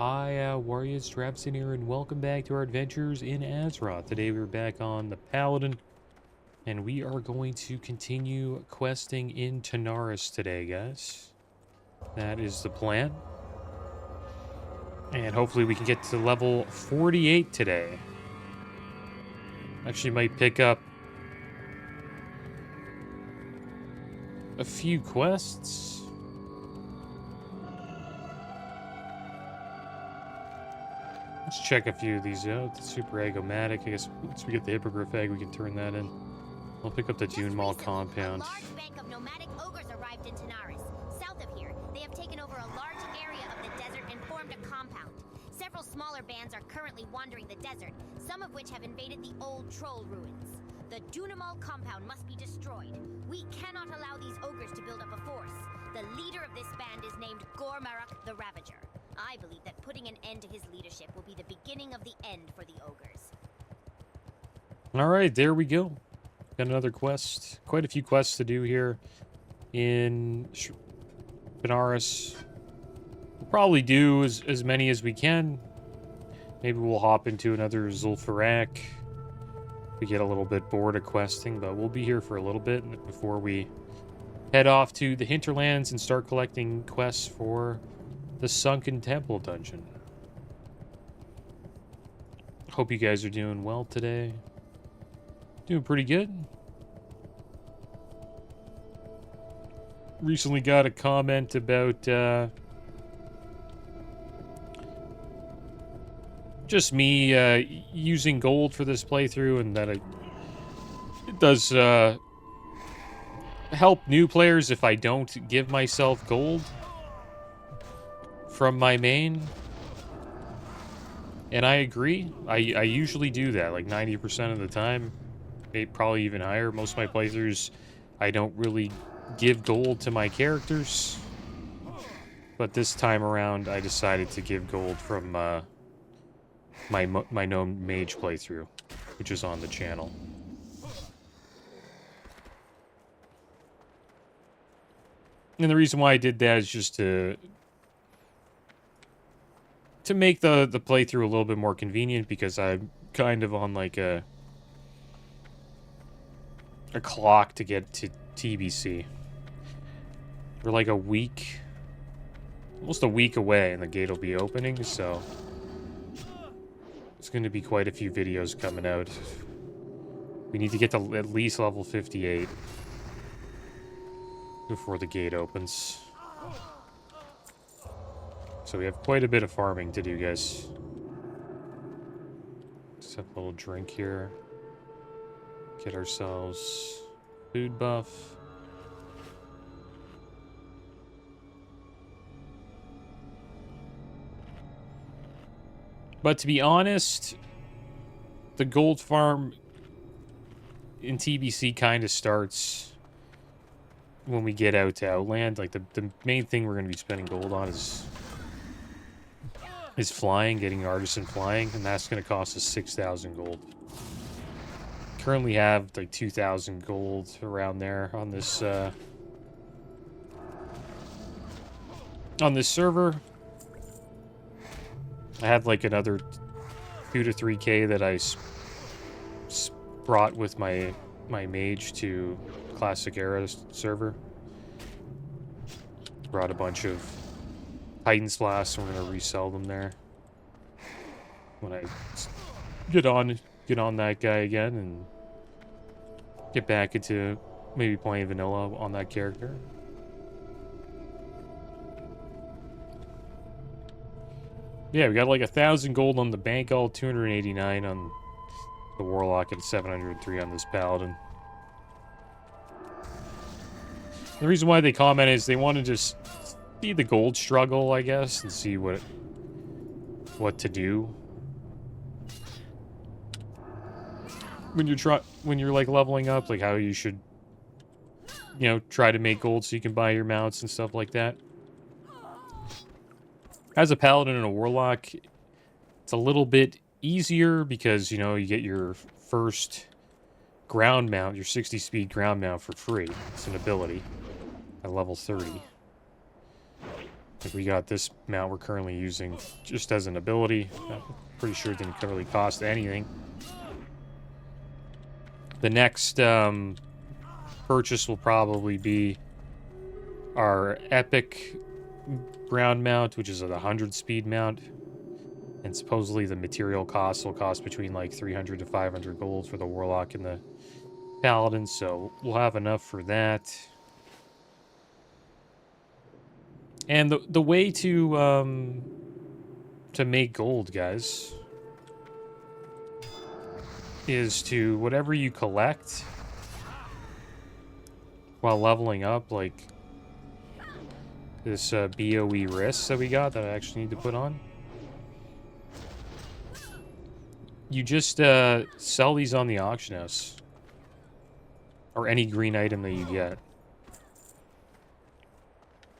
Hi, Warriors, Drabson here, and welcome back to our adventures in Azeroth. Today we're back on the Paladin, and we are going to continue questing in Tanaris today, guys. That is the plan. And hopefully we can get to level 48 today. Actually might pick up a few quests. Let's check a few of these out. The Super Egomatic. I guess once we get the Hippogriff Egg, we can turn that in. I'll pick up the Dune Mall compound. A large bank of nomadic ogres arrived in Tanaris. South of here, they have taken over a large area of the desert and formed a compound. Several smaller bands are currently wandering the desert, some of which have invaded the old troll ruins. The Dunamal compound must be destroyed. We cannot allow these ogres to build up a force. The leader of this band is named Gormaruk the Ravager. I believe that putting an end to his leadership will be the beginning of the end for the ogres. Alright, there we go. Got another quest. Quite a few quests to do here in Benares. We'll probably do as many as we can. Maybe we'll hop into another Zul'Farrak. We get a little bit bored of questing, but we'll be here for a little bit before we head off to the hinterlands and start collecting quests for the Sunken Temple dungeon. Hope you guys are doing well today. Doing pretty good. Recently got a comment about just me using gold for this playthrough, and that it does help new players if I don't give myself gold from my main. And I agree. I usually do that like 90% of the time, maybe probably even higher. Most of my playthroughs I don't really give gold to my characters, but this time around I decided to give gold from my gnome mage playthrough, which is on the channel. And the reason why I did that is just to make the playthrough a little bit more convenient, because I'm kind of on like a clock to get to TBC. We're like a week, almost a week away, and the gate will be opening, so it's going to be quite a few videos coming out. We need to get to at least level 58 before the gate opens. So we have quite a bit of farming to do, guys. Just have a little drink here. Get ourselves food buff. But to be honest, the gold farm in TBC kind of starts when we get out to Outland. Like, the main thing we're going to be spending gold on is flying, getting artisan flying, and that's going to cost us 6,000 gold. Currently have like 2,000 gold around there on this server. I had like another 2 to 3k that I brought with my mage to Classic Era server. Brought a bunch of Titan's Blast, and we're gonna resell them there when I get on that guy again and get back into maybe playing vanilla on that character. Yeah, we got like 1,000 gold on the bank, all 289 on the Warlock, and 703 on this Paladin. The reason why they comment is they want to just see the gold struggle, I guess, and see what to do when you're like leveling up, like how you should, you know, try to make gold so you can buy your mounts and stuff like that. As a Paladin and a Warlock, it's a little bit easier because, you know, you get your first ground mount, your 60 speed ground mount for free. It's an ability at level 30. Like we got this mount we're currently using just as an ability. I'm pretty sure it didn't really cost anything. The next purchase will probably be our epic ground mount, which is a 100 speed mount. And supposedly the material costs will cost between like 300 to 500 gold for the Warlock and the Paladin, so we'll have enough for that. And the way to make gold, guys, is to whatever you collect while leveling up, like this BOE wrist that we got that I actually need to put on. You just sell these on the auction house. Or any green item that you get.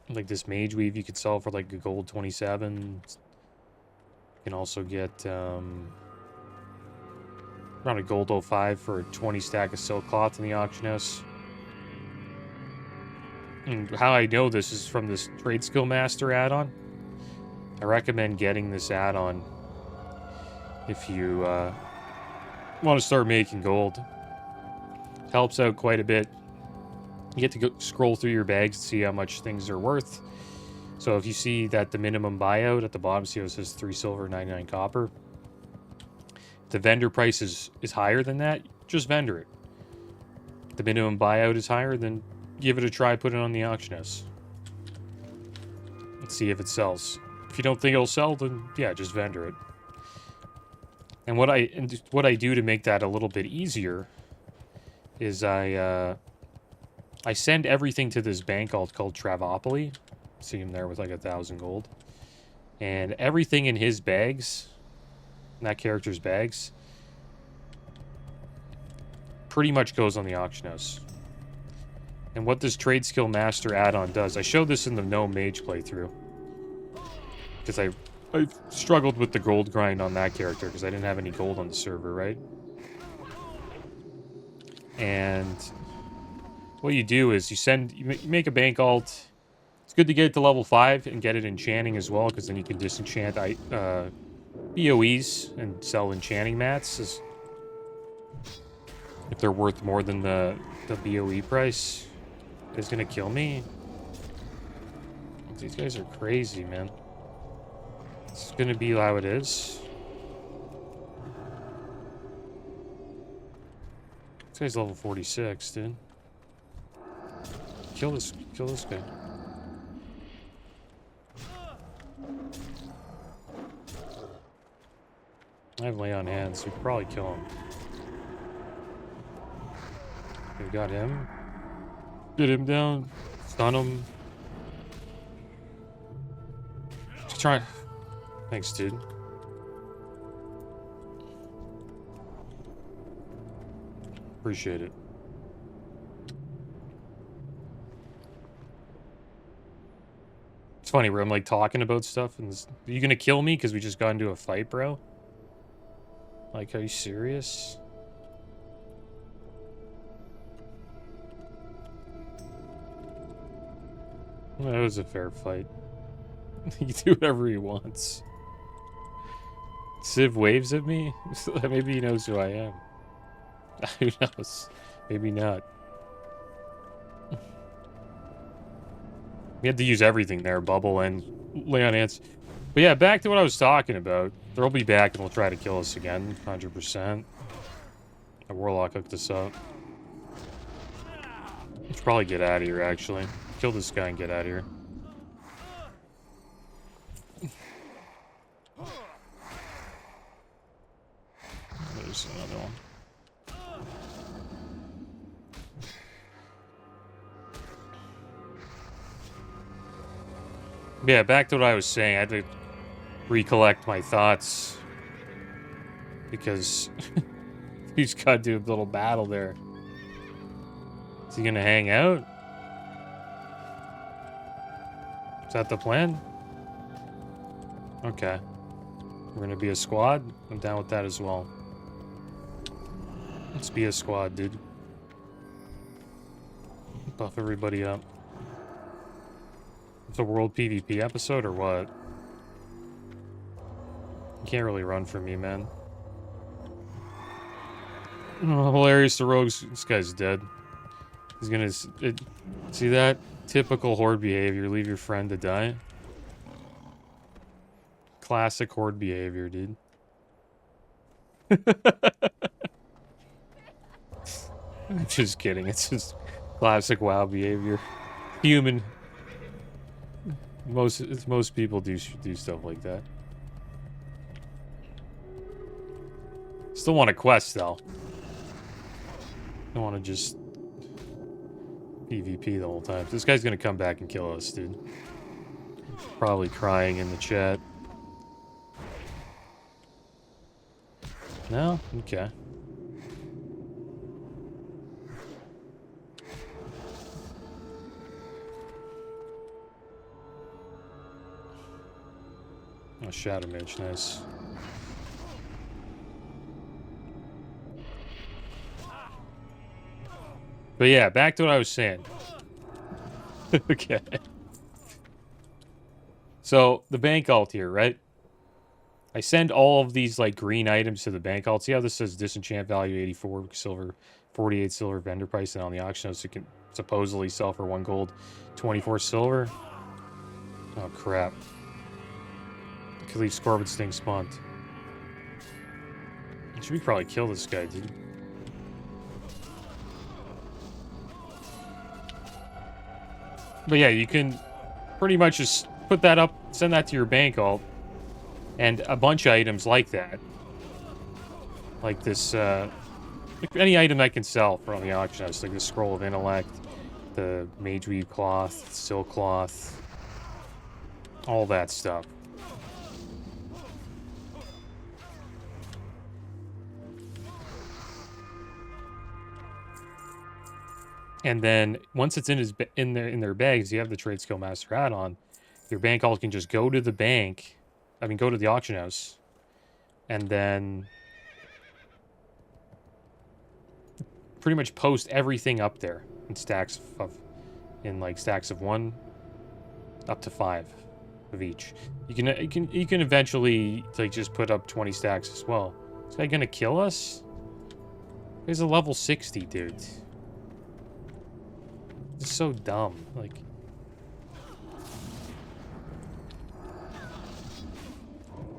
Like this mage weave you could sell for like a gold 27. You can also get around a gold 05 for a 20 stack of silk cloth in the auction house. And how I know this is from this TradeSkillMaster add-on. I recommend getting this add-on if you want to start making gold. It helps out quite a bit. You get to go scroll through your bags to see how much things are worth. So if you see that the minimum buyout at the bottom, see how it says 3 silver, 99 copper. If the vendor price is higher than that, just vendor it. If the minimum buyout is higher, then give it a try, put it on the auction house. Let's see if it sells. If you don't think it'll sell, then yeah, just vendor it. And what I do to make that a little bit easier is I send everything to this bank called Travapoly. See him there with like 1,000 gold. And everything in his bags, in that character's bags, pretty much goes on the auction house. And what this TradeSkillMaster add-on does, I showed this in the No Mage playthrough. Because I struggled with the gold grind on that character because I didn't have any gold on the server, right? And what you do is you make a bank alt. It's good to get it to level 5 and get it enchanting as well, because then you can disenchant BOEs and sell enchanting mats if they're worth more than the BOE price. It's gonna kill me. These guys are crazy, man. It's gonna be how it is. This guy's level 46, dude. Kill this guy. I have lay on hands, so we could probably kill him. We got him. Get him down. Stun him. Just try. Thanks, dude. Appreciate it. It's funny where I'm like talking about stuff and are you gonna kill me because we just got into a fight, bro? Like, are you serious? Well, that was a fair fight. He can do whatever he wants. Civ waves at me? Maybe he knows who I am. Who knows? Maybe not. We had to use everything there, bubble and lay on ants. But yeah, back to what I was talking about. They'll be back and they'll try to kill us again, 100%. A Warlock hooked us up. We should probably get out of here, actually. Kill this guy and get out of here. There's another one. Yeah, back to what I was saying. I had to recollect my thoughts because we just got to do a little battle there. Is he gonna hang out? Is that the plan? Okay. We're gonna be a squad. I'm down with that as well. Let's be a squad, dude. Buff everybody up. It's a world PvP episode or what? You can't really run from me, man. Oh, hilarious, the rogues. This guy's dead. He's gonna... see that? Typical horde behavior. Leave your friend to die. Classic horde behavior, dude. I'm just kidding. It's just classic WoW behavior. Human. Most people do stuff like that. Still want a quest though. Don't want to just PvP the whole time. This guy's gonna come back and kill us, dude. Probably crying in the chat. No? Okay. Oh, Shadow Mage, nice. But yeah, back to what I was saying. Okay. So, the bank alt here, right? I send all of these, like, green items to the bank alt. See how this says disenchant value 84 silver, 48 silver vendor price, and on the auction house it can supposedly sell for 1 gold, 24 silver? Oh, crap. Could leave Scorpion Sting spawned. Should we probably kill this guy, dude? But yeah, you can pretty much just put that up, send that to your bank alt, and a bunch of items like that. Like this, any item I can sell from the auction house, like the Scroll of Intellect, the Mage Weave Cloth, Silk Cloth, all that stuff. And then once it's in their bags, you have the TradeSkillMaster add-on. Your bank alt can just go to the bank. I mean, go to the auction house, and then pretty much post everything up there in stacks of, stacks of 1 up to 5 of each. You can eventually like just put up 20 stacks as well. Is that gonna kill us? He's a level 60, dude. It's so dumb. Like,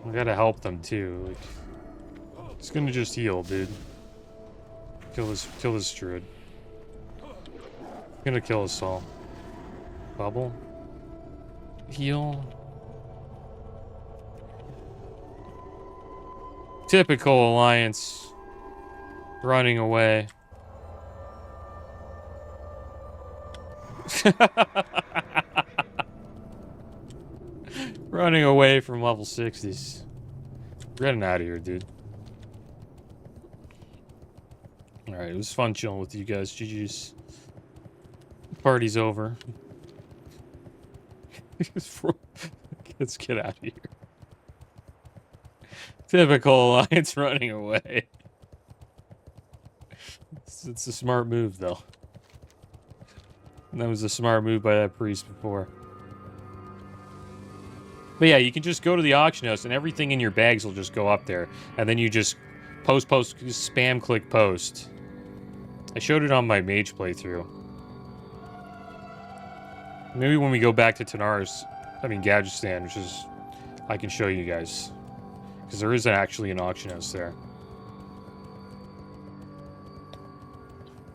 I gotta help them too. Like, it's gonna just heal, dude. Kill this druid. Gonna kill us all. Bubble. Heal. Typical alliance. Running away. Running away from level 60s. We're getting out of here, dude. Alright, it was fun chilling with you guys. GG's. Party's over. Let's get out of here. Typical alliance running away. It's a smart move, though. And that was a smart move by that priest before. But yeah, you can just go to the auction house and everything in your bags will just go up there. And then you just spam click post. I showed it on my mage playthrough. Maybe when we go back to Gadgetstan, which is... I can show you guys. Because there is actually an auction house there.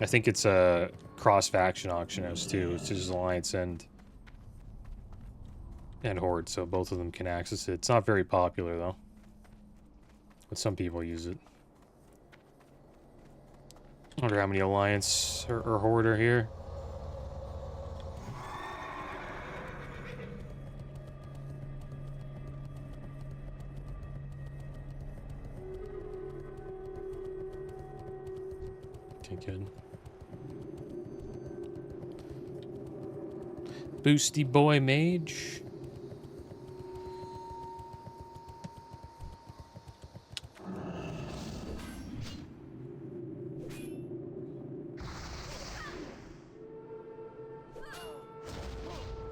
I think it's a cross-faction auction house too, which is Alliance and Horde, so both of them can access it. It's not very popular though, but some people use it. I wonder how many Alliance or Horde are here. Okay, good. Boosty boy mage.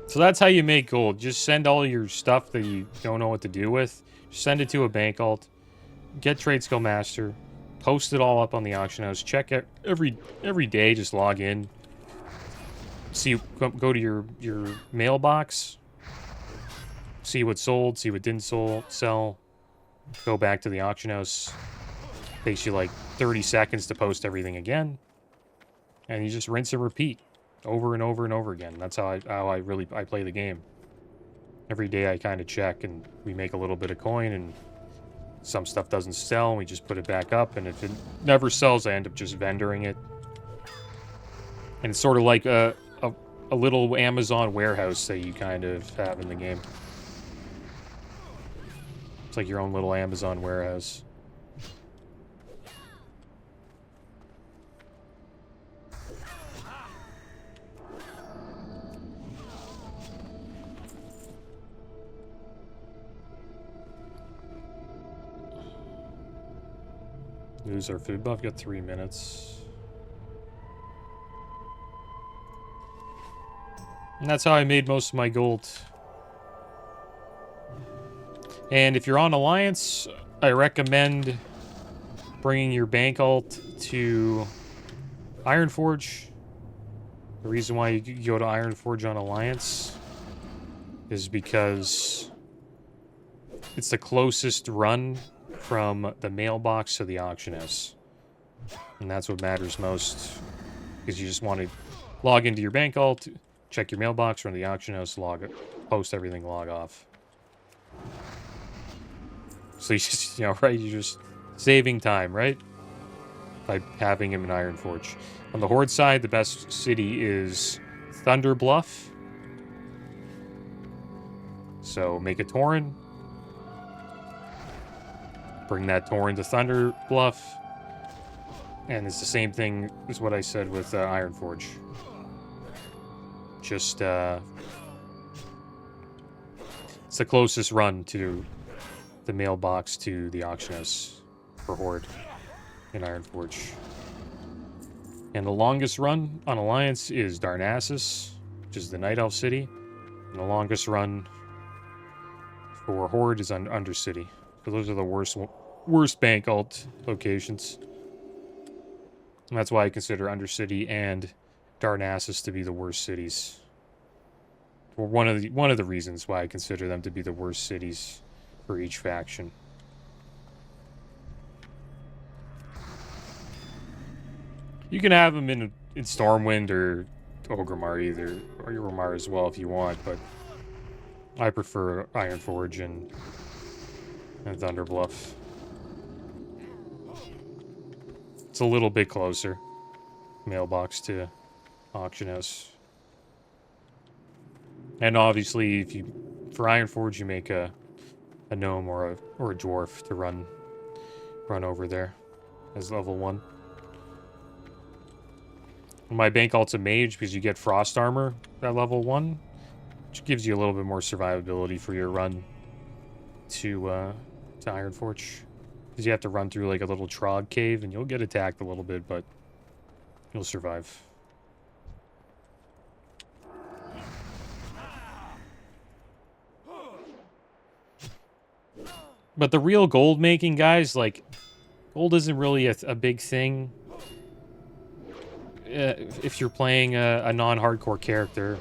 So that's how you make gold. Just send all your stuff that you don't know what to do with. Send it to a bank alt. Get TradeSkillMaster. Post it all up on the auction house. Check it every day. Just log in. See, go to your mailbox. See what sold. See what didn't sell. Go back to the auction house. Takes you like 30 seconds to post everything again. And you just rinse and repeat over and over and over again. That's how I play the game. Every day I kind of check, and we make a little bit of coin, and some stuff doesn't sell, and we just put it back up, and if it never sells, I end up just vendoring it. And it's sort of like a little Amazon warehouse that you kind of have in the game. It's like your own little Amazon warehouse. Lose our food buff. Got 3 minutes. And that's how I made most of my gold. And if you're on Alliance, I recommend bringing your bank alt to Ironforge. The reason why you go to Ironforge on Alliance is because it's the closest run from the mailbox to the auction house. And that's what matters most, because you just want to log into your bank alt, check your mailbox, run to the auction house, post everything, log off. So you just, right, you're just saving time, right? By having him in Ironforge. On the Horde side, the best city is Thunder Bluff. So make a Tauren. Bring that Tauren to Thunder Bluff. And it's the same thing as what I said with Ironforge. Just, it's the closest run to the mailbox to the auction house for Horde in Ironforge. And the longest run on Alliance is Narcissus, which is the Night Elf city. And the longest run for Horde is on Undercity. So those are the worst bank alt locations. And that's why I consider Undercity and Darnassus to be the worst cities. Or one of the reasons why I consider them to be the worst cities for each faction. You can have them in Stormwind or Orgrimmar either, or Orgrimmar as well if you want, but I prefer Ironforge and Thunderbluff. It's a little bit closer. Mailbox to auction house. And obviously, for Ironforge, you make a gnome or a dwarf to run over there as level 1. My bank alt's a mage because you get frost armor at level 1, which gives you a little bit more survivability for your run to Ironforge. Because you have to run through like a little trog cave, and you'll get attacked a little bit, but you'll survive. But the real gold making, guys, like, gold isn't really a big thing if you're playing a non-hardcore character.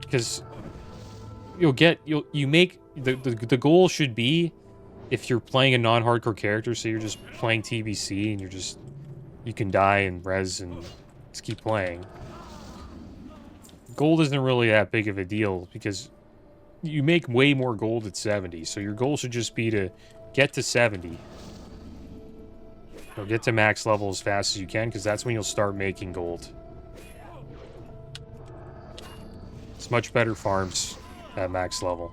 Because you make, the goal should be, if you're playing a non-hardcore character, so you're just playing TBC and you can die and res and just keep playing. Gold isn't really that big of a deal because you make way more gold at 70, so your goal should just be to get to 70. Or get to max level as fast as you can, because that's when you'll start making gold. It's much better farms at max level.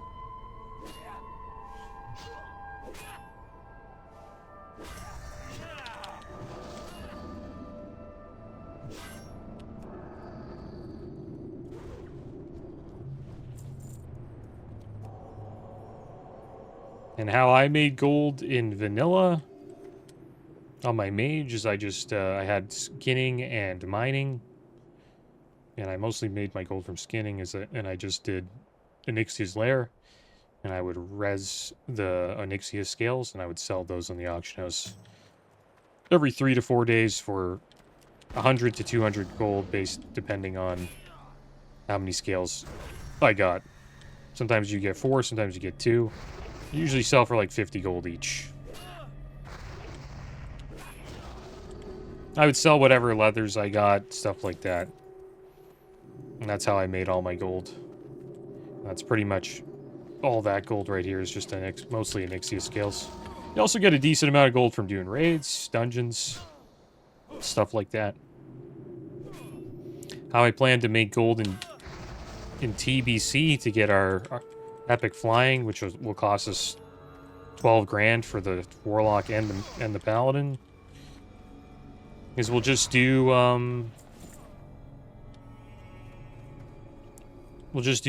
And how I made gold in vanilla on my mage is I had skinning and mining. and I mostly made my gold from skinning, and I just did Onyxia's Lair, and I would res the Onyxia scales, and I would sell those on the auction house every 3 to 4 days for 100 to 200 gold, based depending on how many scales I got. Sometimes you get 4, sometimes you get 2. You usually sell for like 50 gold each. I would sell whatever leathers I got, stuff like that. And that's how I made all my gold. That's pretty much all that gold right here is just mostly Onyxia scales. You also get a decent amount of gold from doing raids, dungeons, stuff like that. How I plan to make gold in TBC to get our epic flying, which will cost us 12 grand for the warlock and the paladin, is we'll just do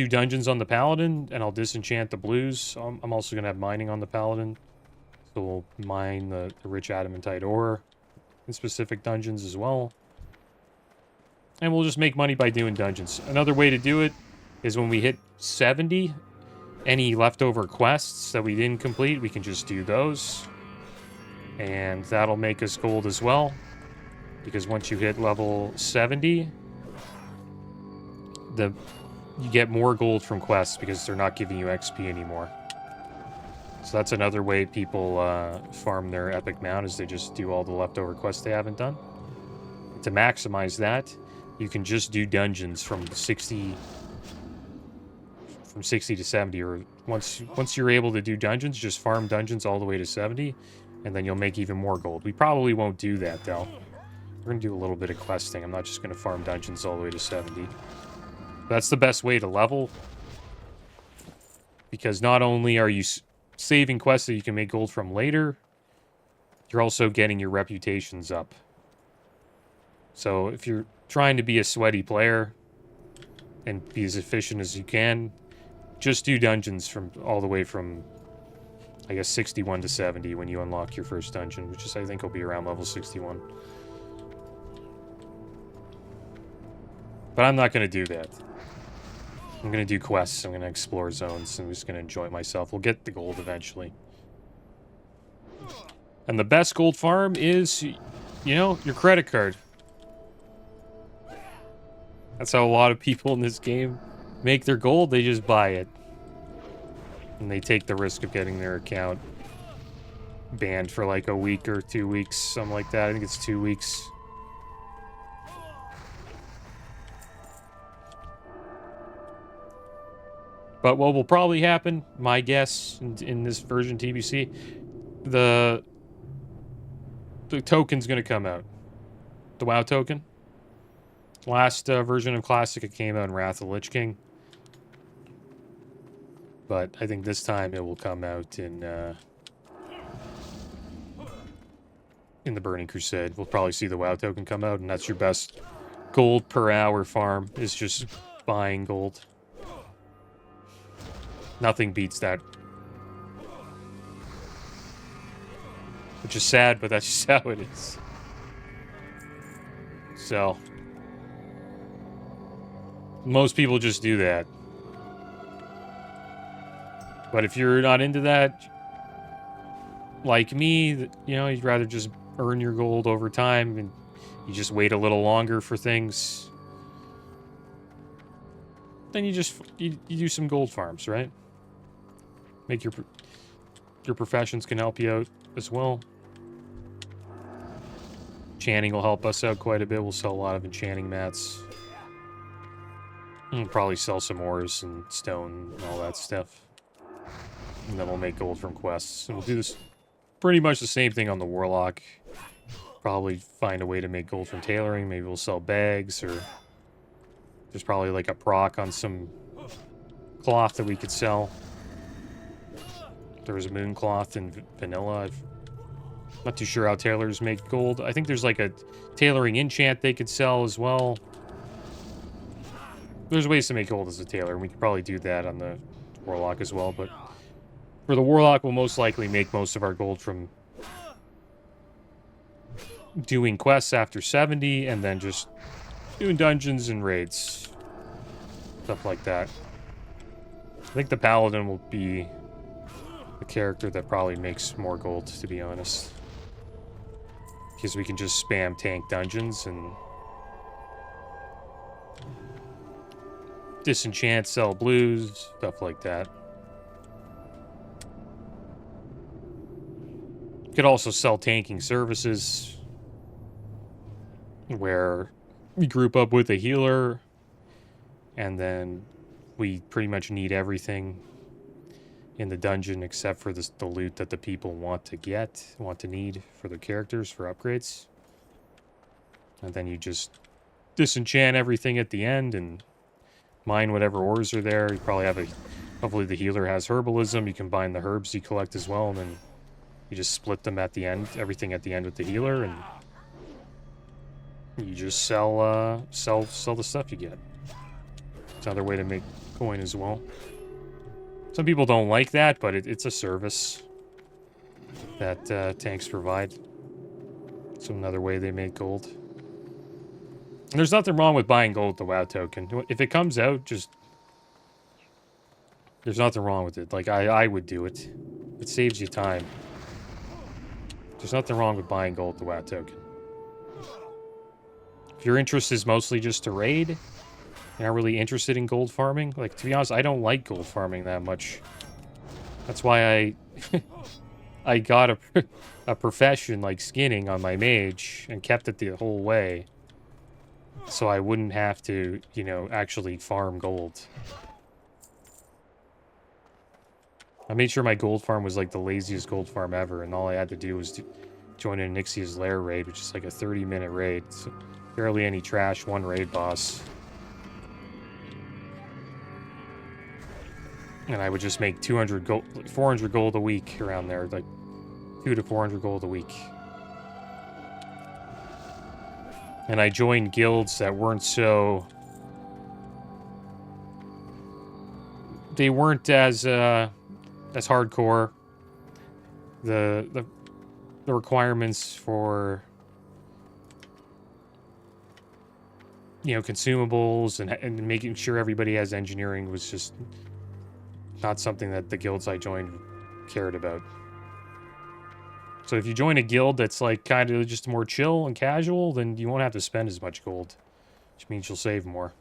dungeons on the paladin, and I'll disenchant the blues. I'm also gonna have mining on the paladin, so we'll mine the rich adamantite ore in specific dungeons as well. And we'll just make money by doing dungeons. Another way to do it is when we hit 70, any leftover quests that we didn't complete, we can just do those. And that'll make us gold as well. Because once you hit level 70, you get more gold from quests because they're not giving you XP anymore. So that's another way people farm their epic mount, is they just do all the leftover quests they haven't done. To maximize that, you can just do dungeons from 60 to 70, or once you're able to do dungeons, just farm dungeons all the way to 70, and then you'll make even more gold. We probably won't do that though. We're gonna do a little bit of questing. I'm not just gonna farm dungeons all the way to 70. That's the best way to level, because not only are you saving quests that you can make gold from later, you're also getting your reputations up. So if you're trying to be a sweaty player and be as efficient as you can, just do dungeons from all the way from, I guess, 61 to 70 when you unlock your first dungeon, which is, I think, will be around level 61. But I'm not going to do that. I'm going to do quests. I'm going to explore zones. I'm just going to enjoy myself. We'll get the gold eventually. And the best gold farm is, you know, your credit card. That's how a lot of people in this game make their gold. They just buy it. And they take the risk of getting their account banned for like a week or 2 weeks, something like that. I think it's 2 weeks. But what will probably happen, my guess, in this version TBC, the token's going to come out. The WoW token. Last version of Classic, it came out in Wrath of the Lich King. But I think this time it will come out in the Burning Crusade. We'll probably see the WoW token come out, and that's your best gold per hour farm, is just buying gold. Nothing beats that. Which is sad, but that's just how it is. So most people just do that. But if you're not into that, like me, you know, you'd rather just earn your gold over time, and you just wait a little longer for things, then you do some gold farms, right? Make your professions can help you out as well. Enchanting will help us out quite a bit. We'll sell a lot of enchanting mats. We'll probably sell some ores and stone and all that stuff. And then we'll make gold from quests. And we'll do this pretty much the same thing on the warlock. Probably find a way to make gold from tailoring. Maybe we'll sell bags, or there's probably like a proc on some cloth that we could sell. There was a moon cloth in vanilla. I'm not too sure how tailors make gold. I think there's like a tailoring enchant they could sell as well. There's ways to make gold as a tailor, and we could probably do that on the warlock as well. But for the warlock, we'll most likely make most of our gold from doing quests after 70, and then just doing dungeons and raids. Stuff like that. I think the Paladin will be the character that probably makes more gold, to be honest. Because we can just spam tank dungeons and disenchant, sell blues, stuff like that. You could also sell tanking services, where we group up with a healer, and then we pretty much need everything in the dungeon except for the loot that the people want to need for their characters, for upgrades. And then you just disenchant everything at the end and mine whatever ores are there. You probably have hopefully the healer has herbalism. You combine the herbs you collect as well, and then you just split them at the end, everything at the end with the healer, and you just sell the stuff you get. It's another way to make coin as well. Some people don't like that, but it's a service that tanks provide. It's another way they make gold. And there's nothing wrong with buying gold with the WoW token. If it comes out, just... There's nothing wrong with it. Like, I would do it. It saves you time. There's nothing wrong with buying gold with the WoW token. If your interest is mostly just to raid, you're not really interested in gold farming. Like, to be honest, I don't like gold farming that much. That's why I got a profession like skinning on my mage and kept it the whole way. So I wouldn't have to, you know, actually farm gold. I made sure my gold farm was like the laziest gold farm ever, and all I had to do was join an Nixia's Lair raid, which is like a 30-minute raid. So barely any trash, one raid boss. And I would just make 200 gold, 400 gold a week around there, like 200 to 400 gold a week. And I joined guilds that weren't so... They weren't as hardcore. The requirements for, you know, consumables and making sure everybody has engineering was just not something that the guilds I joined cared about. So if you join a guild that's like kind of just more chill and casual, then you won't have to spend as much gold, which means you'll save more.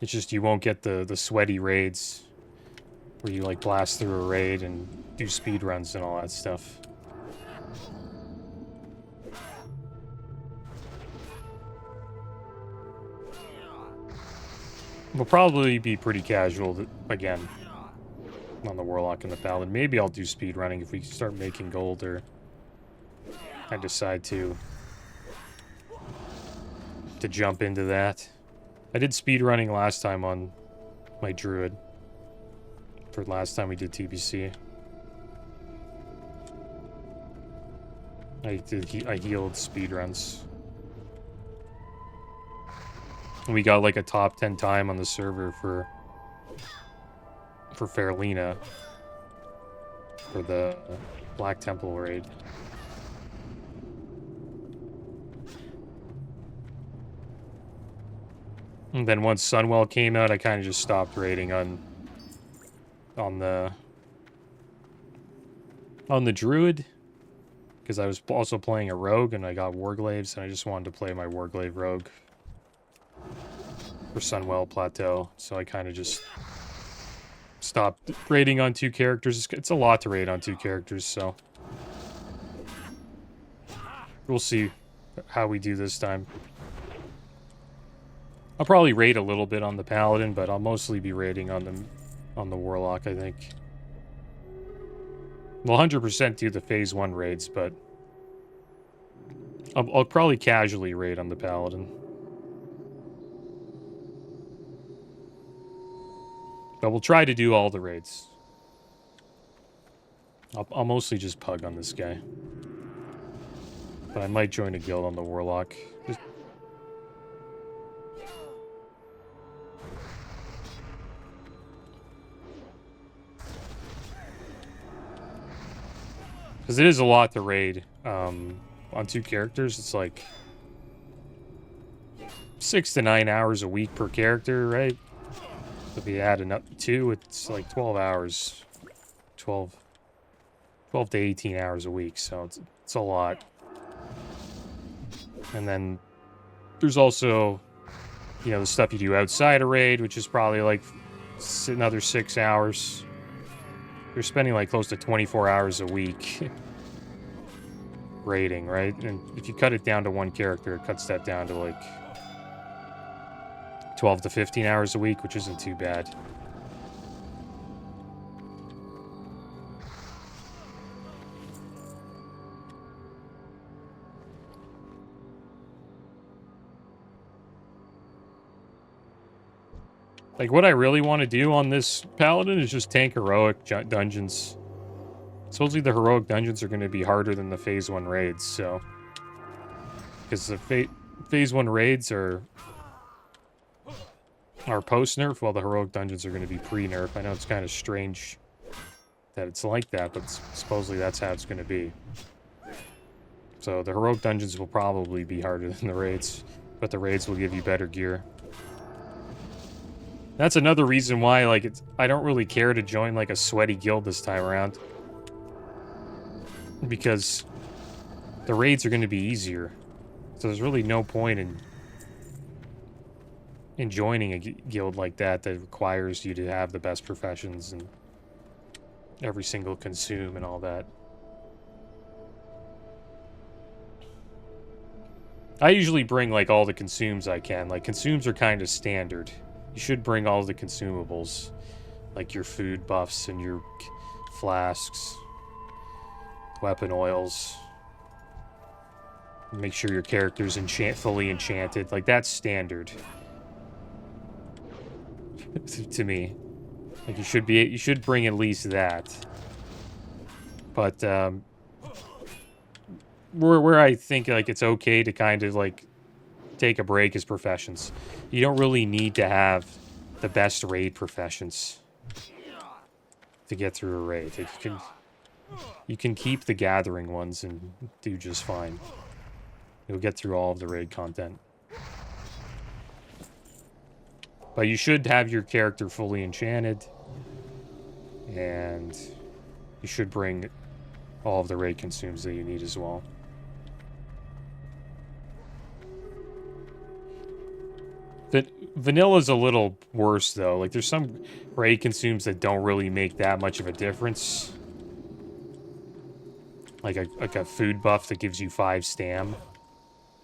It's just you won't get the sweaty raids where you like blast through a raid and do speed runs and all that stuff. We'll probably be pretty casual again on the Warlock and the Paladin. Maybe I'll do speed running if we start making gold, or I decide to jump into that. I did speed running last time on my Druid. For last time we did TBC. I healed speed runs. We got like a top 10 time on the server for Fairlina for the Black Temple raid. And then once Sunwell came out, I kind of just stopped raiding on the Druid, because I was also playing a rogue and I got Warglaves, and I just wanted to play my Warglaive rogue for Sunwell Plateau, so I kind of just stopped raiding on two characters. It's a lot to raid on two characters, so we'll see how we do this time. I'll probably raid a little bit on the Paladin, but I'll mostly be raiding on the Warlock, I think. We'll 100% do the Phase 1 raids, but I'll probably casually raid on the Paladin. But we'll try to do all the raids. I'll mostly just pug on this guy. But I might join a guild on the Warlock. Because it is a lot to raid on 2 characters, it's like 6 to 9 hours a week per character, right? If you add another 2, it's like 12 hours. 12 to 18 hours a week, so it's a lot. And then there's also, you know, the stuff you do outside a raid, which is probably like another 6 hours. You're spending like close to 24 hours a week raiding, right? And if you cut it down to 1 character, it cuts that down to like 12 to 15 hours a week, which isn't too bad. Like, what I really want to do on this Paladin is just tank heroic dungeons. Supposedly the heroic dungeons are going to be harder than the Phase 1 raids, so... Because the Phase 1 raids are post-nerf, while the heroic dungeons are going to be pre-nerf. I know it's kind of strange that it's like that, but supposedly that's how it's going to be. So the heroic dungeons will probably be harder than the raids, but the raids will give you better gear. That's another reason why, like, I don't really care to join, like, a sweaty guild this time around. Because the raids are going to be easier. So there's really no point in joining a guild like that requires you to have the best professions and every single consume and all that. I usually bring, like, all the consumes I can. Like, consumes are kind of standard. You should bring all the consumables, like your food buffs and your flasks, weapon oils. Make sure your character's fully enchanted. Like, that's standard to me. Like, you should bring at least that. But where I think, like, it's okay to kind of, like, take a break is professions. You don't really need to have the best raid professions to get through a raid. You can keep the gathering ones and do just fine. You'll get through all of the raid content. But you should have your character fully enchanted, and you should bring all of the raid consumes that you need as well. Vanilla's a little worse, though. Like, there's some raid consumes that don't really make that much of a difference. Like a food buff that gives you 5 stam.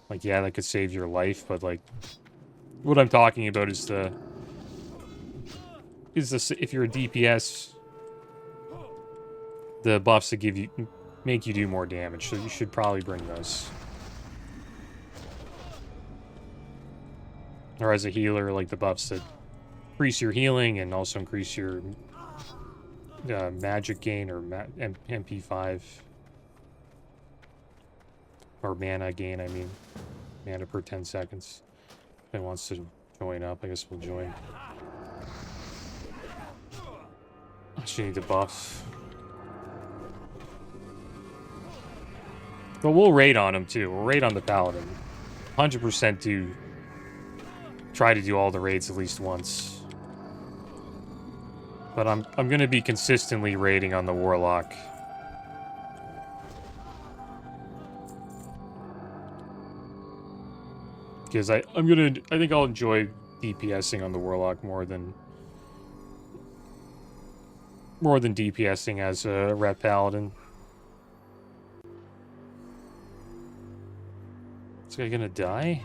Like, yeah, that could save your life, but, like, what I'm talking about is if you're a DPS, the buffs that make you do more damage, so you should probably bring those. Or as a healer, like the buffs that increase your healing and also increase your magic gain or MP5. Or mana gain, I mean. Mana per 10 seconds. If anyone wants to join up, I guess we'll join. I should need the buff. But we'll raid on him too. We'll raid on the Paladin. 100% try to do all the raids at least once. But I'm gonna be consistently raiding on the Warlock. Because I think I'll enjoy DPSing on the Warlock more than DPSing as a Ret Paladin. Is this guy gonna die?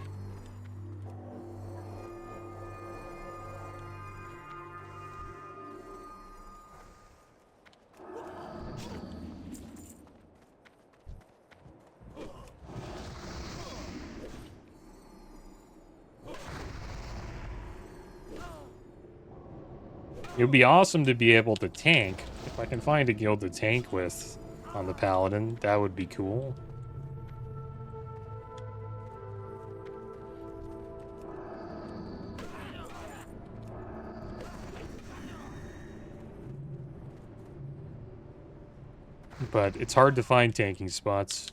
It would be awesome to be able to tank. If I can find a guild to tank with on the Paladin, that would be cool. But it's hard to find tanking spots.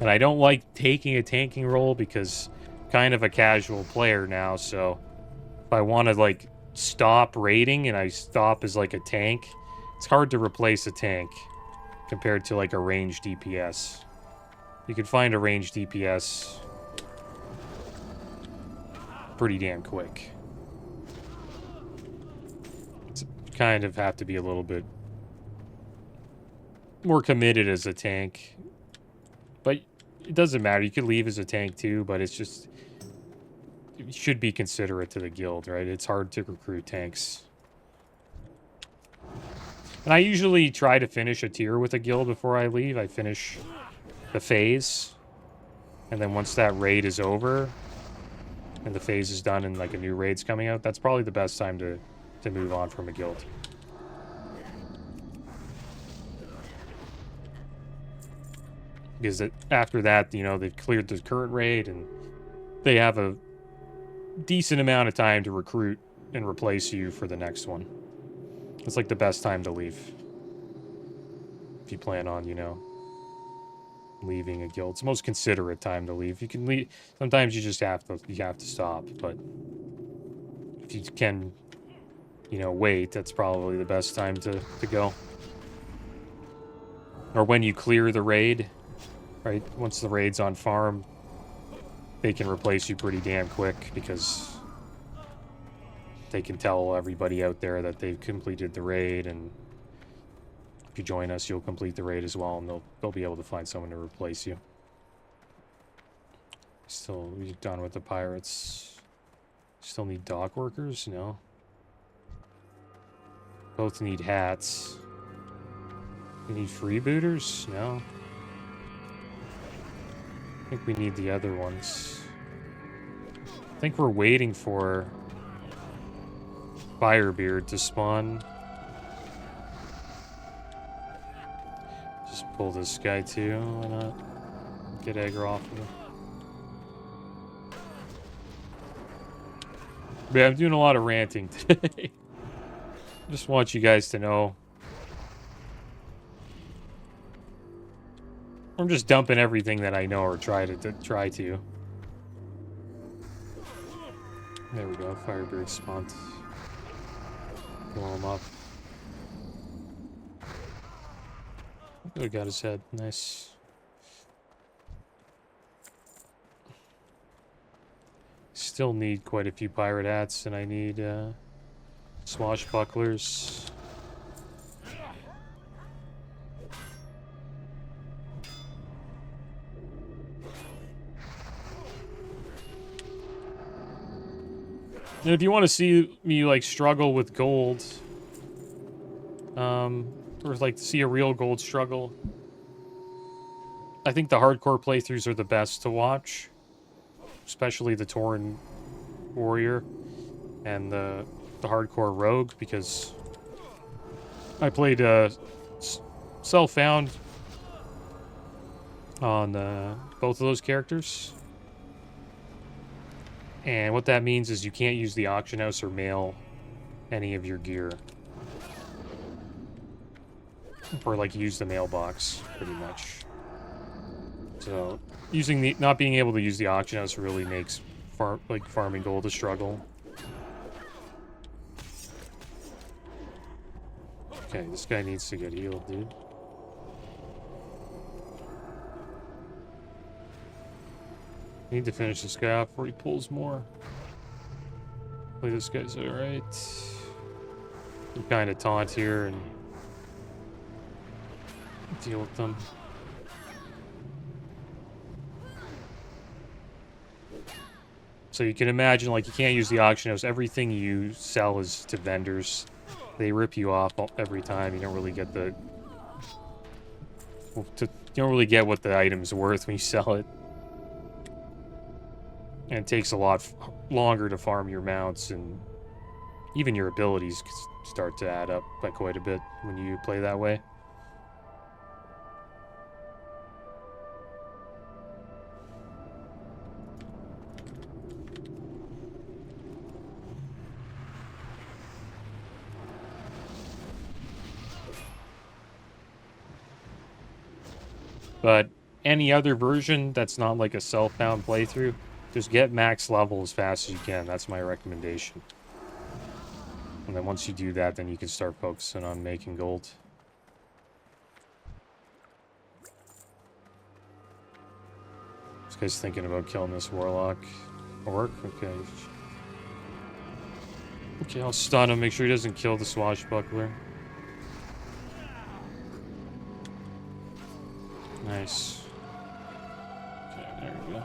And I don't like taking a tanking role because I'm kind of a casual player now, so if I want to, like, stop raiding and I stop as, like, a tank, it's hard to replace a tank compared to, like, a ranged DPS. You can find a ranged DPS pretty damn quick. It's kind of have to be a little bit more committed as a tank. But it doesn't matter. You could leave as a tank too, but it's just... You should be considerate to the guild, right? It's hard to recruit tanks. And I usually try to finish a tier with a guild before I leave. I finish the phase. And then once that raid is over, and the phase is done and like a new raid's coming out, that's probably the best time to move on from a guild. Because after that, you know, they've cleared the current raid and they have a decent amount of time to recruit and replace you for the next one. It's like the best time to leave. If you plan on, you know, leaving a guild. It's the most considerate time to leave. You can leave. Sometimes you just have to stop, but if you can, you know, wait, that's probably the best time to go. Or when you clear the raid, right? Once the raid's on farm, they can replace you pretty damn quick because they can tell everybody out there that they've completed the raid, and if you join us, you'll complete the raid as well, and they'll be able to find someone to replace you. Still, we're done with the pirates. Still need dock workers? No. Both need hats. We need freebooters? No. I think we need the other ones. I think we're waiting for Firebeard to spawn. Just pull this guy too, why not? Get aggro off of him. But yeah, I'm doing a lot of ranting today. Just want you guys to know. I'm just dumping everything that I know, or try to. There we go, Firebeard spawned. Blow him up. Oh, got his head. Nice. Still need quite a few pirate hats, and I need swashbucklers. And if you want to see me, like, struggle with gold, or, like, see a real gold struggle, I think the hardcore playthroughs are the best to watch. Especially the Tauren Warrior and the hardcore Rogue, because I played Self-Found on both of those characters. And what that means is you can't use the auction house or mail any of your gear. Or, like, use the mailbox, pretty much. So, not being able to use the auction house really makes farming gold a struggle. Okay, this guy needs to get healed, dude. Need to finish this guy off before he pulls more. Hopefully this guy's alright. You kind of taunt here and deal with them. So you can imagine, like, you can't use the auction house. Everything you sell is to vendors. They rip you off every time. You don't really get you don't really get what the item's worth when you sell it. And it takes a lot longer to farm your mounts, and even your abilities start to add up by quite a bit when you play that way. But any other version that's not like a self-bound playthrough, just get max level as fast as you can. That's my recommendation. And then once you do that, then you can start focusing on making gold. This guy's thinking about killing this warlock. Orc? Okay. Okay, I'll stun him. Make sure he doesn't kill the swashbuckler. Nice. Okay, there we go.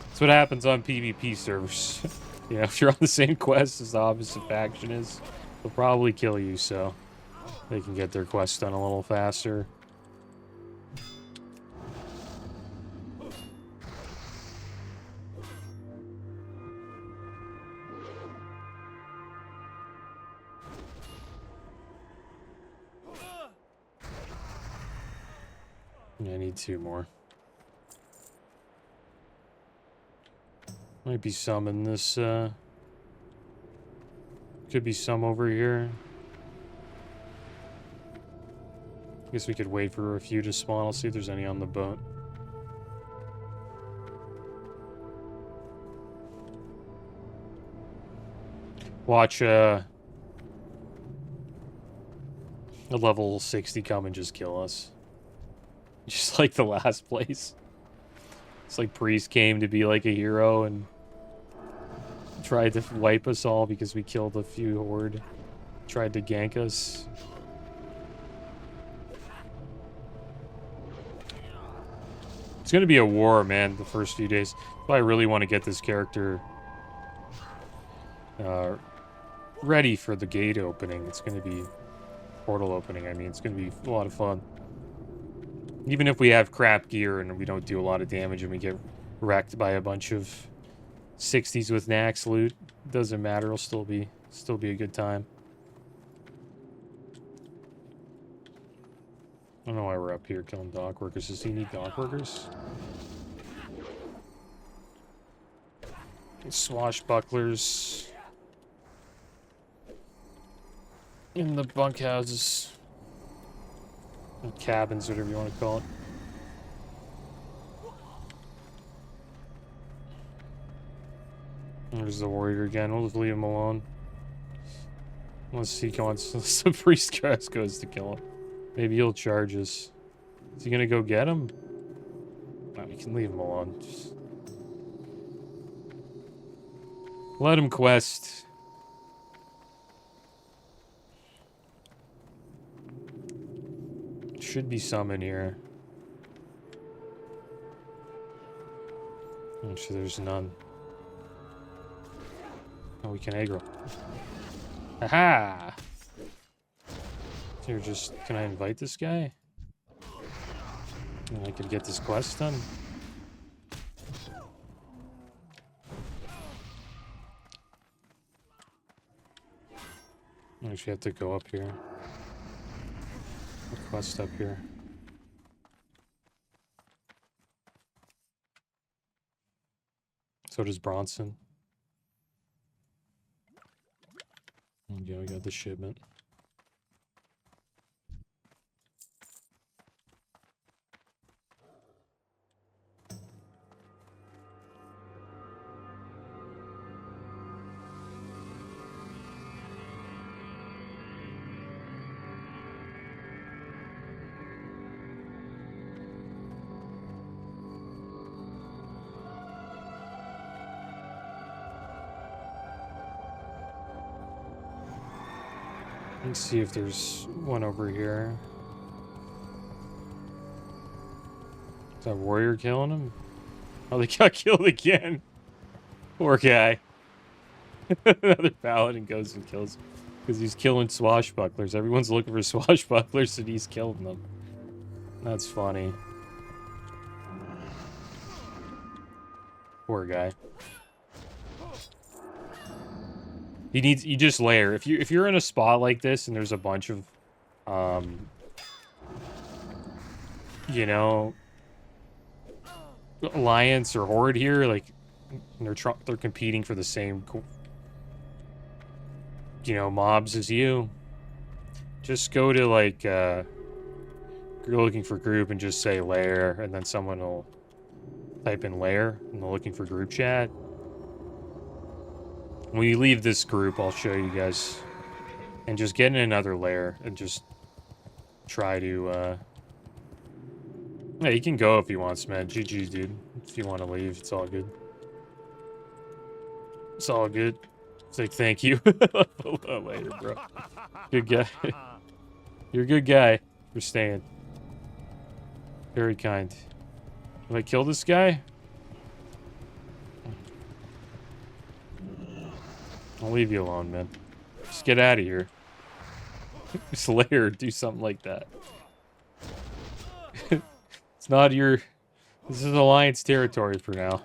That's what happens on PvP servers. You know, if you're on the same quest as the opposite faction is, they'll probably kill you, so they can get their quest done a little faster. Yeah, I need 2 more. Might be some in this, could be some over here. I guess we could wait for a few to spawn. I'll see if there's any on the boat. Watch, a level 60 come and just kill us. Just like the last place. It's like Priest came to be like a hero and tried to wipe us all because we killed a few horde. Tried to gank us. It's gonna be a war, man, the first few days. But I really want to get this character ready for the gate opening. It's gonna be portal opening, I mean, it's gonna be a lot of fun. Even if we have crap gear and we don't do a lot of damage and we get wrecked by a bunch of 60s with Nax loot, doesn't matter. It'll still be a good time. I don't know why we're up here killing dock workers. Does he need dock workers? Swashbucklers in the bunkhouses. Cabins, whatever you want to call it. There's the warrior again. We'll just leave him alone. Unless he wants, the priest goes to kill him. Maybe he'll charge us. Is he gonna go get him? No, we can leave him alone. Just let him quest. Should be some in here. Actually, there's none. Oh, we can aggro. Aha! Here, just... Can I invite this guy? And I could get this quest done? I actually have to go up here. A quest up here. So does Bronson. Yeah, we got the shipment. Let's see if there's one over here. Is that warrior killing him? Oh, they got killed again. Poor guy. Another paladin goes and kills him. Because he's killing swashbucklers. Everyone's looking for swashbucklers and he's killing them. That's funny. Poor guy. You just layer. If you're in a spot like this and there's a bunch of you know, alliance or horde here, like they're competing for the same you know, mobs as you. Just go to, like, you're looking for group and just say lair, and then someone will type in lair, and they're looking for group chat. When you leave this group, I'll show you guys. And just get in another lair, and just try to, yeah, you can go if you want, man. GG, dude. If you want to leave, it's all good. It's all good. Say thank you. Later, bro. Good guy. You're a good guy for staying. Very kind. Did I kill this guy? I'll leave you alone, man. Just get out of here. Slayer, do something like that. It's not your... This is Alliance territory for now.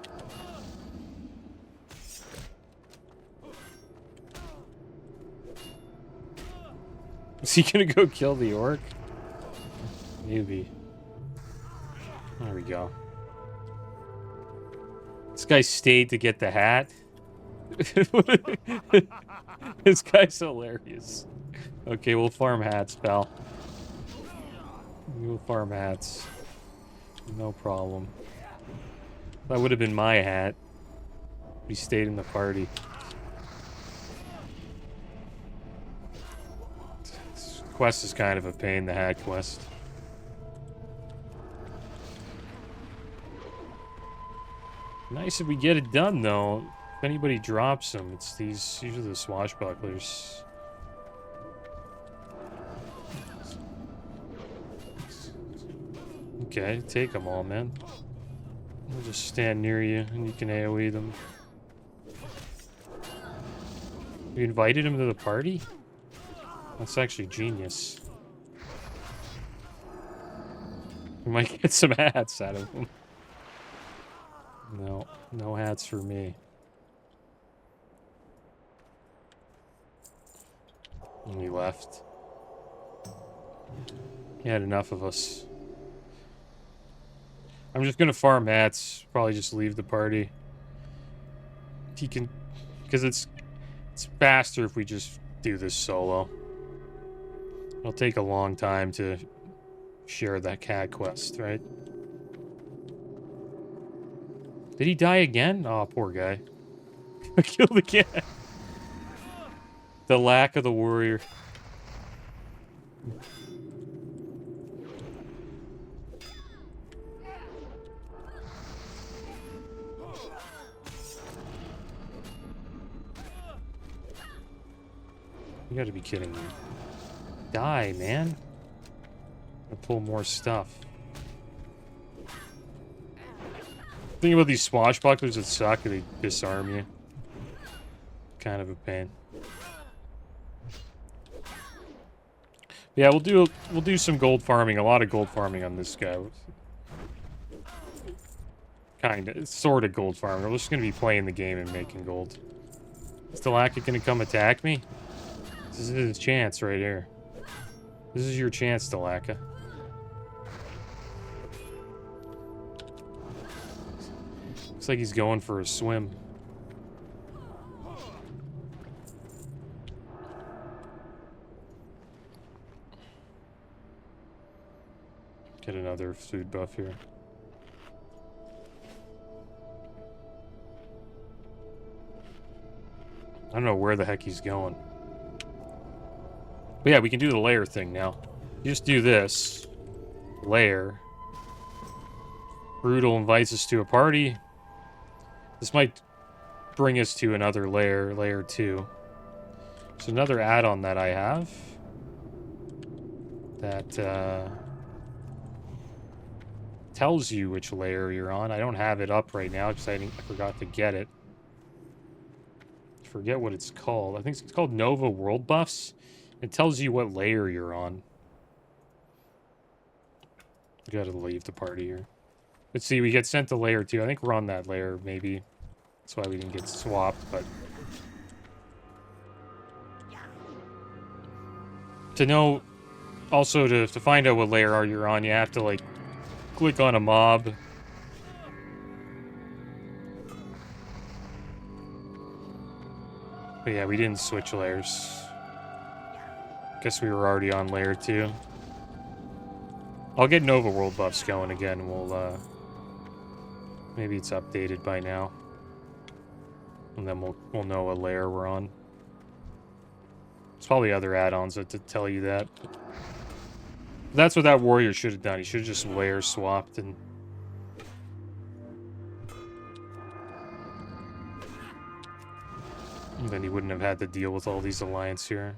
Is he gonna go kill the orc? Maybe. There we go. This guy stayed to get the hat. This guy's hilarious. Okay, we'll farm hats, pal. We'll farm hats. No problem. That would have been my hat. We stayed in the party. This quest is kind of a pain, the hat quest. Nice if we get it done, though. If anybody drops them, it's these, usually the swashbucklers. Okay, take them all, man. I'll just stand near you, and you can AoE them. You invited him to the party? That's actually genius. We might get some hats out of him. No, no hats for me. And we left. He had enough of us. I'm just gonna farm hats. Probably just leave the party. He can, because it's faster if we just do this solo. It'll take a long time to share that cat quest, right? Did he die again? Oh, poor guy. Killed again. The lack of the warrior. You gotta be kidding me. Die, man. I'll pull more stuff. Think about these swashbucklers that suck, they disarm you. Kind of a pain. Yeah, we'll do some gold farming, a lot of gold farming on this guy. Kinda, it's sort of gold farming. We're just gonna be playing the game and making gold. Is Stalacca gonna come attack me? This is his chance right here. This is your chance, Stalacca. Looks like he's going for a swim. Get another food buff here. I don't know where the heck he's going. But yeah, we can do the layer thing now. You just do this. Layer. Brutal invites us to a party. This might bring us to another layer, layer 2. There's another add-on that I have. That, tells you which layer you're on. I don't have it up right now because I forgot to get it. I forget what it's called. I think it's called Nova World Buffs. It tells you what layer you're on. You gotta leave the party here. Let's see, we get sent to layer 2. I think we're on that layer, maybe. That's why we didn't get swapped, but... To know... Also, to find out what layer you're on, you have to, like, click on a mob. But yeah, we didn't switch layers. Guess we were already on layer 2. I'll get Nova World buffs going again. We'll, maybe it's updated by now. And then we'll know what layer we're on. There's probably other add-ons that to tell you that. That's what that warrior should have done. He should have just layer swapped and... then he wouldn't have had to deal with all these alliance here.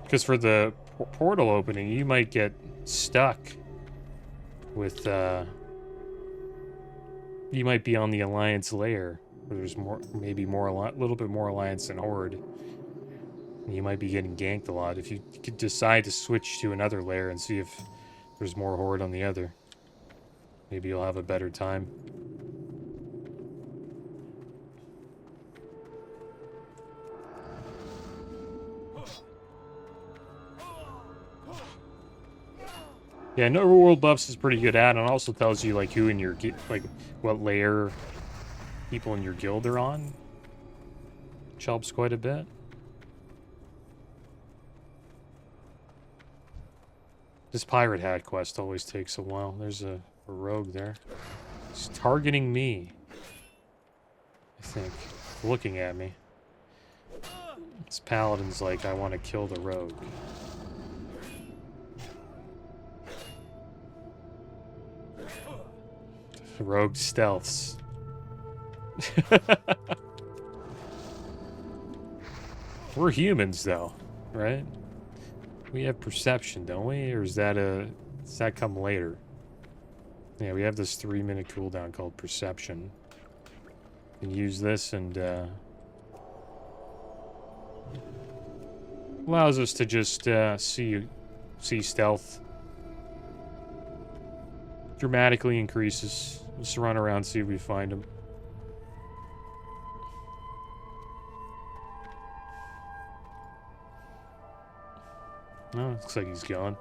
Because for the portal opening, you might get stuck with, you might be on the Alliance layer, where there's more, maybe more, a little bit more Alliance than Horde. And you might be getting ganked a lot. If you could decide to switch to another layer and see if there's more Horde on the other, maybe you'll have a better time. Yeah, no world buffs is pretty good at, and it also tells you like who in your like what layer people in your guild are on. Which helps quite a bit. This pirate hat quest always takes a while. There's a rogue there. He's targeting me. I think. Looking at me. This paladin's like, I want to kill the rogue. Rogue stealths. We're humans, though, right? We have perception, don't we? Or is that does that come later? Yeah, we have this 3-minute cooldown called perception. You can use this and allows us to just see stealth. Dramatically increases. Just run around, see if we find him. Oh, looks like he's gone.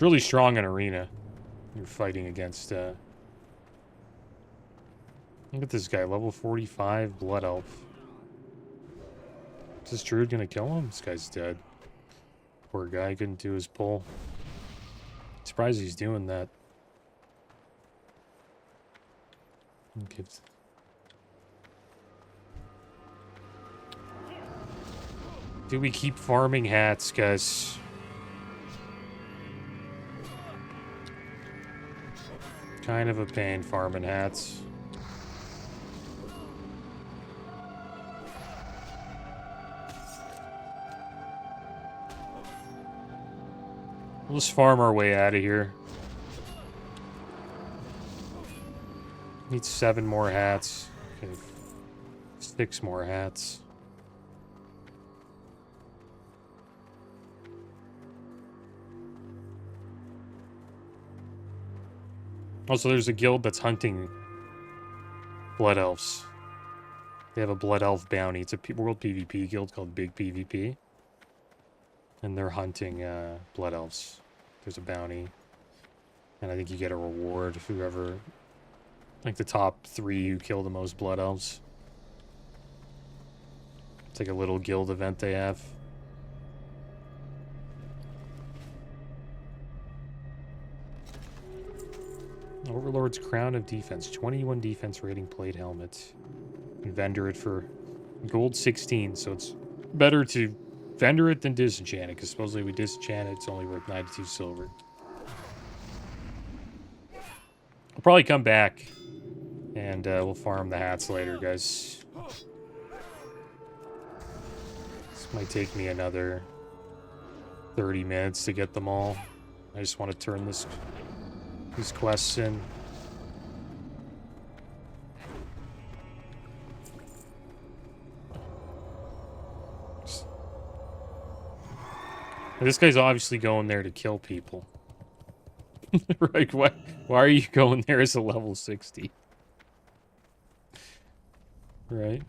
Really strong in arena. You're fighting against, look at this guy, level 45, Blood Elf. Is this druid gonna kill him? This guy's dead. Poor guy, couldn't do his pull. Surprised he's doing that. Okay. Do we keep farming hats, guys? Kind of a pain farming hats. We'll just farm our way out of here. Need 7 more hats. Okay. 6 more hats. Also, there's a guild that's hunting Blood Elves. They have a Blood Elf bounty. It's a world PvP guild called Big PvP. And they're hunting Blood Elves. There's a bounty. And I think you get a reward if whoever... like the top 3 who kill the most Blood Elves. It's like a little guild event they have. Overlord's Crown of Defense. 21 defense rating plate helmet. And vendor it for gold 16. So it's better to vendor it than disenchant it. Because supposedly we disenchant it, it's only worth 92 silver. I'll probably come back. And we'll farm the hats later, guys. This might take me another 30 minutes to get them all. I just want to turn these quests in. This guy's obviously going there to kill people. Right? Why are you going there as a level 60? right?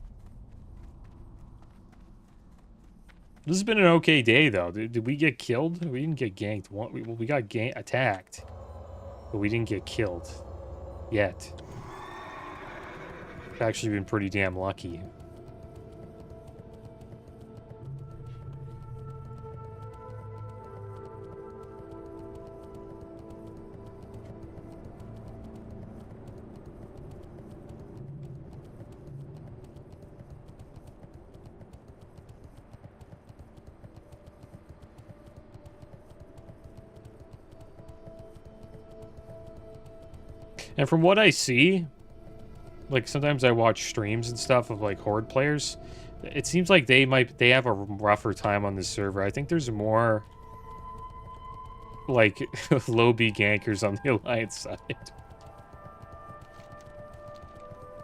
This has been an okay day, though. Did we get killed? We didn't get ganked. We got attacked, but we didn't get killed yet. It's actually been pretty damn lucky. And from what I see, like sometimes I watch streams and stuff of like Horde players, it seems like they have a rougher time on this server. I think there's more like low B gankers on the Alliance side.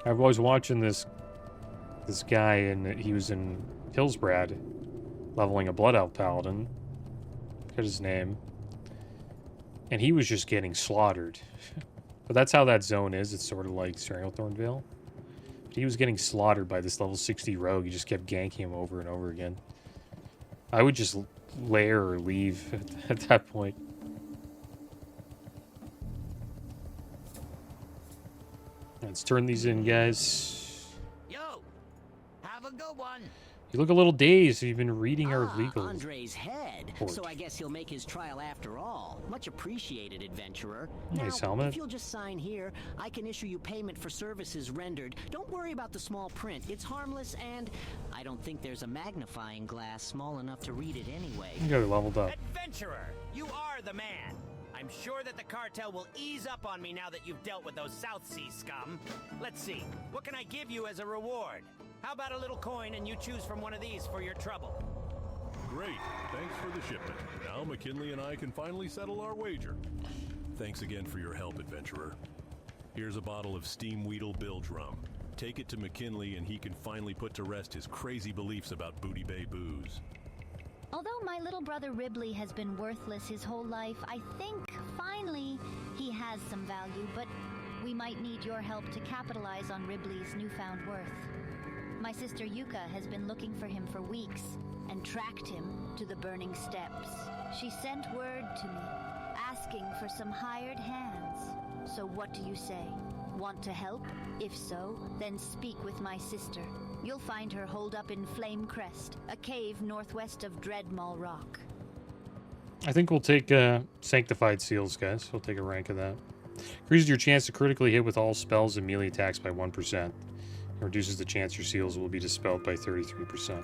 I was watching this guy, and he was in Hillsbrad leveling a Blood Elf Paladin. Forget his name. And he was just getting slaughtered. But that's how that zone is. It's sort of like Stranglethorn Vale. But he was getting slaughtered by this level 60 rogue. He just kept ganking him over and over again. I would just lair or leave at that point. Let's turn these in, guys. Yo, have a good one. You look a little dazed. You've been reading our legal Andre's head. report. So I guess he'll make his trial after all. Much appreciated, adventurer. Nice now, helmet. if you'll just sign here, I can issue you payment for services rendered. Don't worry about the small print. It's harmless, and I don't think there's a magnifying glass small enough to read it anyway. You got leveled up. Adventurer, you are the man. I'm sure that the cartel will ease up on me now that you've dealt with those South Sea scum. Let's see, what can I give you as a reward? How about a little coin and you choose from one of these for your trouble? Great, thanks for the shipment. Now McKinley and I can finally settle our wager. Thanks again for your help, adventurer. Here's a bottle of Steam Weedle Bilge Rum. Take it to McKinley and he can finally put to rest his crazy beliefs about Booty Bay booze. Although my little brother Ribley has been worthless his whole life, I think, finally, he has some value, but we might need your help to capitalize on Ribley's newfound worth. My sister Yuka has been looking for him for weeks, and tracked him to the burning steps. She sent word to me, asking for some hired hands. So what do you say? Want to help? If so, then speak with my sister. You'll find her holed up in Flame Crest, a cave northwest of Dreadmaw Rock. I think we'll take Sanctified Seals, guys. We'll take a rank of that. Increases your chance to critically hit with all spells and melee attacks by 1%. And reduces the chance your seals will be dispelled by 33%.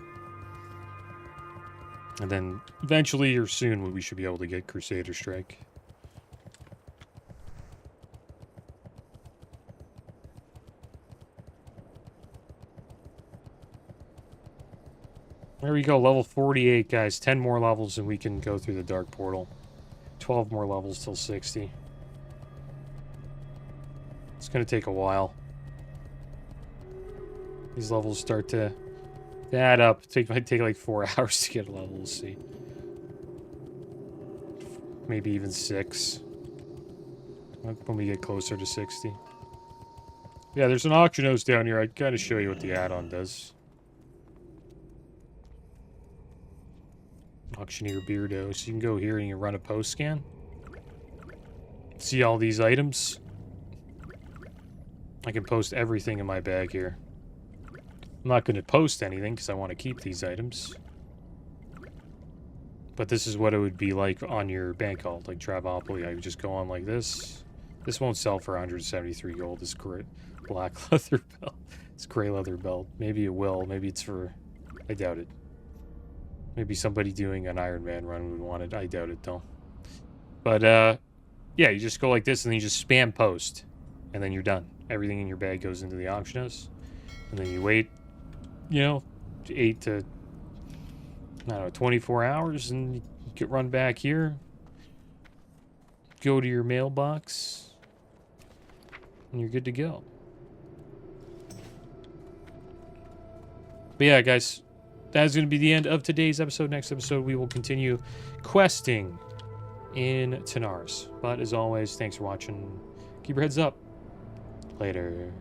And then eventually or soon we should be able to get Crusader Strike. There we go, level 48, guys. 10 more levels and we can go through the Dark Portal. 12 more levels till 60. It's going to take a while. These levels start to add up. It might take like 4 hours to get a level, we'll see. Maybe even 6. When we get closer to 60. Yeah, there's an auction house down here. I'd kind of show you what the add-on does. Auctioneer Beardo. So you can go here and you run a post scan. See all these items. I can post everything in my bag here. I'm not going to post anything because I want to keep these items. But this is what it would be like on your bank vault, like Travapoly. I would just go on like this. This won't sell for 173 gold. This black leather belt. This gray leather belt. Maybe it will. Maybe it's for... I doubt it. Maybe somebody doing an Iron Man run would want it. I doubt it, though. But, yeah, you just go like this, and then you just spam post. And then you're done. Everything in your bag goes into the auction house. And then you wait, you know, 8 to, I don't know, 24 hours, and you get run back here. Go to your mailbox. And you're good to go. But yeah, guys, that is going to be the end of today's episode. Next episode, we will continue questing in Tanaris. But as always, thanks for watching. Keep your heads up. Later.